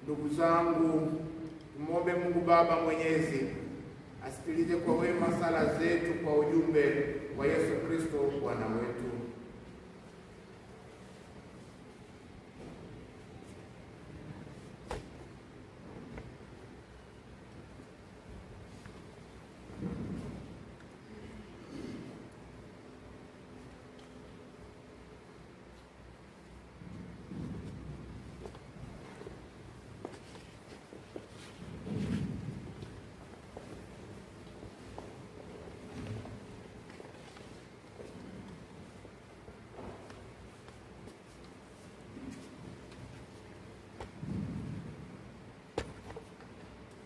Ndugu zangu, tumwombe Mungu Baba Mwenyezi asikilize kwa wema sala zetu kwa ujumbe wa Yesu Kristo Bwana wetu.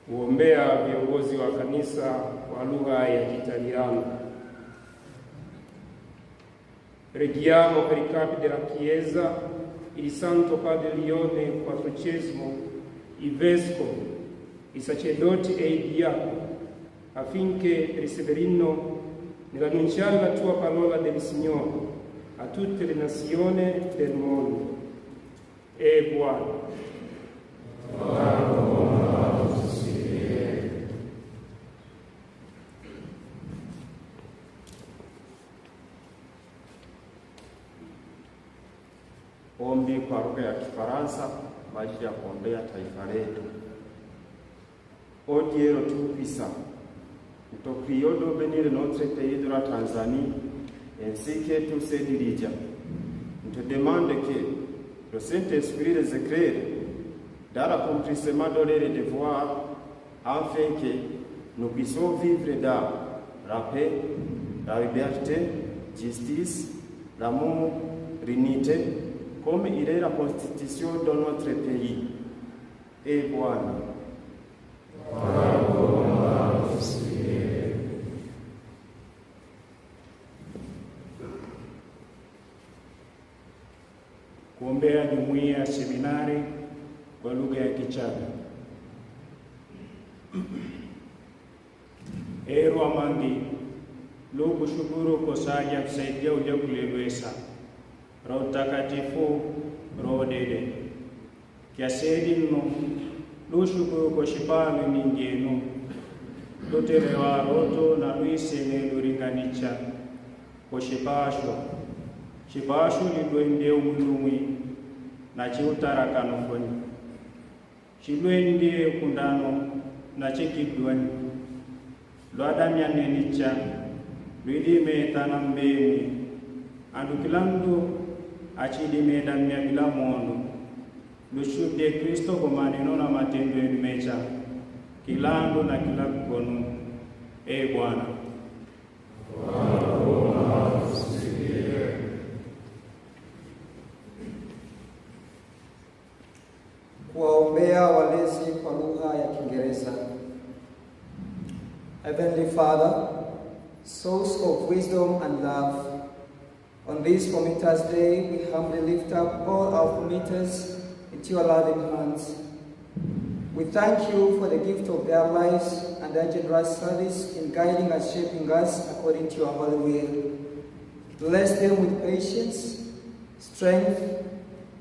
Kuombea viongozi wa kanisa kwa lugha ya Kitaliano. Preghiamo per i capi della Chiesa, il Santo Padre Leone XIV, i vescovi, i sacerdoti e i diaconi, affinché perseverino nell'annunciare la tua parola del Signore a tutte le nazioni del mondo. E Buono. Ombi kwa lugha ya Kifaransa kwa ajili ya kuombea taifa letu. O Dieu Tout-Puissant, nous te prions de bénir notre pays de la Tanzanie ainsi que tous ses dirigeants. Nous te demandons que le Saint-Esprit les éclaire dans l'accomplissement de leurs devoirs afin que nous puissions vivre dans la paix, la liberté, la justice, l'amour, l'unité, comme il est la constitution de notre pays. Et Bwana. Kuombea jumuiya ya seminari kwa lugha ya Kichaga. Ero amangi lugu shukuru kosaja kusaidia uja kulelwesa Roho Mtakatifu, Roho dede kiasedi nno lushukuru kwa shipano ningenu lutelewa roto na luisene luringanicha kwa shipasho lilwende umulumwi na chiutarakano foni shilwende kundano na chikidwani lwadamyanenicha lwidimetana mbeni andu kila mtu achidimedamya bila mono lushuhudie Kristo kwa maneno na matendo yenu mecha kilando na kila kono. E Bwana. Kuwaombea walezi kwa lugha ya Kiingereza. Heavenly Father, source of wisdom and love, on this Committers Day, we humbly lift up all our committers into your loving hands. We thank you for the gift of their lives and their generous service in guiding and shaping us according to your holy will. Bless them with patience, strength,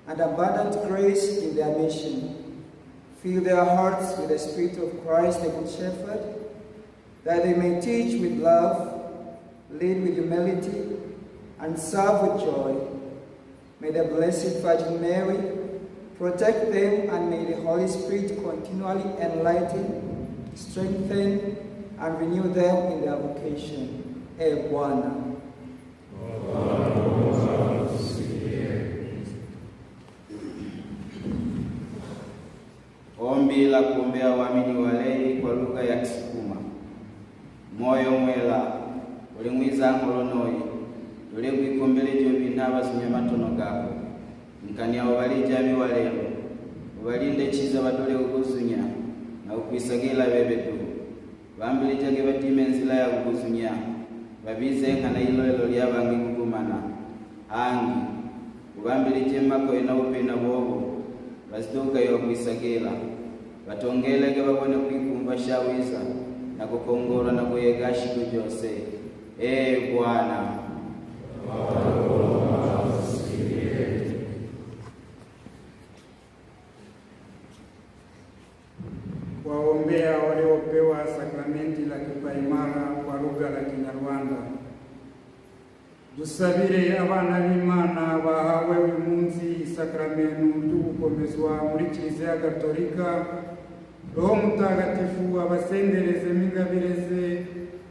and abundant grace in their mission. Fill their hearts with the Spirit of Christ, the Good Shepherd, that they may teach with love, lead with humility, and serve with joy. May the Blessed Virgin Mary protect them, and may the Holy Spirit continually enlighten, strengthen, and renew them in their vocation. E Bwana. Ombi la kuombea waamini walei kwa lugha ya Kisukuma. Moyo mwela ulimwiza ngolonoi dole kwikombelejo binaba zinyamatono gako nkania wabalijami walelo ubalinde chiza badole ukuzunya na ukwisagela bebetu bambilijage batime nzila ya ukuzunya babize nkana ilolo lyabangi kugumana angi ubambilije mako ina upena bobo bazitoka yo kwisagela batongelege babone kwikumva shawiza na kukongora na kuyegashi kujose. E Bwana. kuwaombea waliopewa sakramenti la kipaimara kwa lugha la Kinyarwanda. Dusabire abana b'Imana bahawe uyu munsi sakramenu ry'ugukomezwa muri Kiliziya Gatolika, Roho Mutagatifu abasenderezemo ingabire ze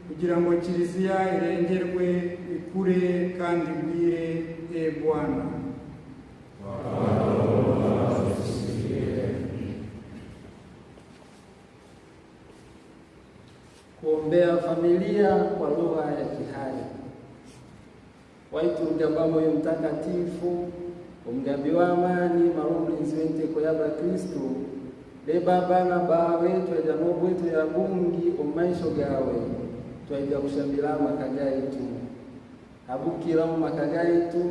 kugira ngo Kiliziya irengerwe, ikure kandi igwire. Bwana. Kuombea familia kwa lugha ya Kihaya. Waitu ugamba moyo mtakatifu, umgambi wa amani, marumlinzi w'inteko y'abakristo, le baba na bawe tweja n'obwetu ya bungi omumaisho gawe, tweja kushambira amaka gaitu. Abukira mu maka gaitu,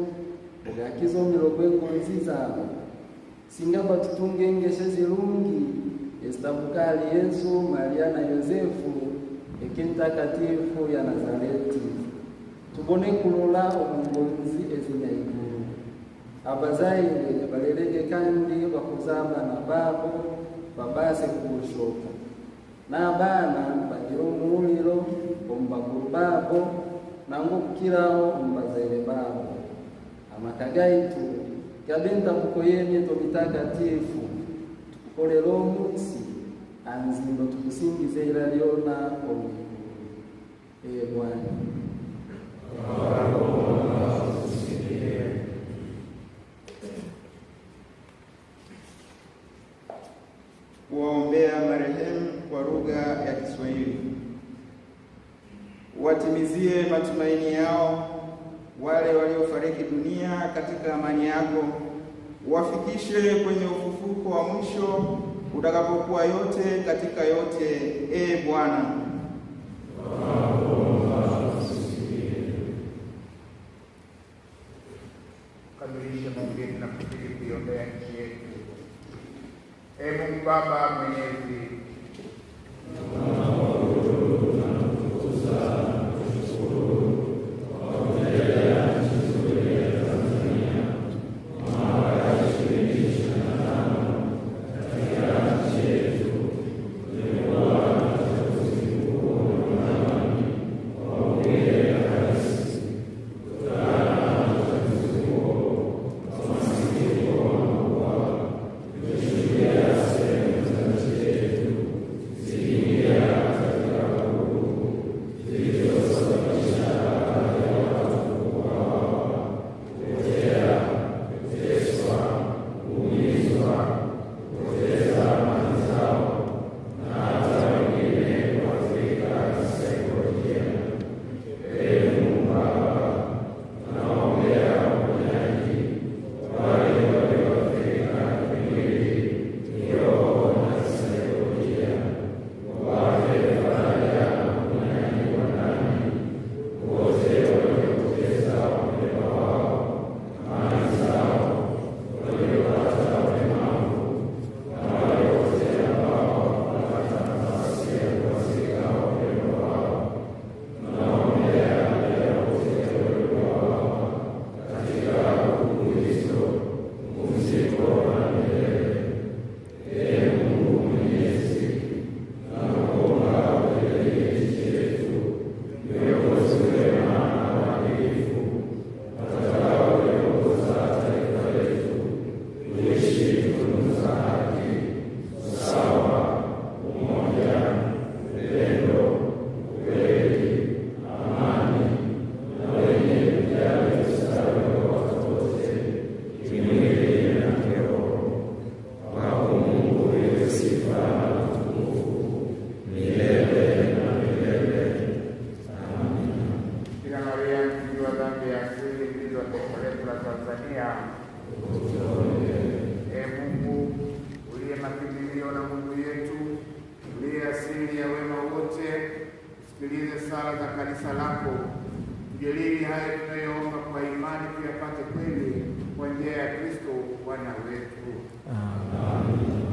ugakiza omirogo engonziza, singa batutunge engeshe zirungi, estabukali Yesu, Maria na Yosefu, ekintakatifu ya Nazareti. Tubone kulola omungonzi ezinyaiguru. Abazaire balelege kandi bakuzaba na babo babase kubushoka. N'abana bagira omuliro ombakuru babo nango kukiraho ombazaire babo. Amaka gaitu gabenda mukoyenye tomitakatifu, tukukolera omunsi anzindo tukusingize iraliona omwigulu. Bwana. Kuwaombea marehemu kwa lugha ya Kiswahili. Watimizie matumaini yao wale waliofariki dunia katika amani yako, wafikishe kwenye ufufuko wa mwisho utakapokuwa yote katika yote. Bwana. Kamilisha maombi yetu na kuzidi kuiombea nchi yetu. Mungu Baba Mwenyezi, Mungu uliye makimbilio na Mungu yetu, uliye asili ya wema wote, usikilize sala za kanisa lako. Tujalie haya tunayoomba kwa imani tuyapate kweli kwa njia ya Kristo Bwana wetu. Amen.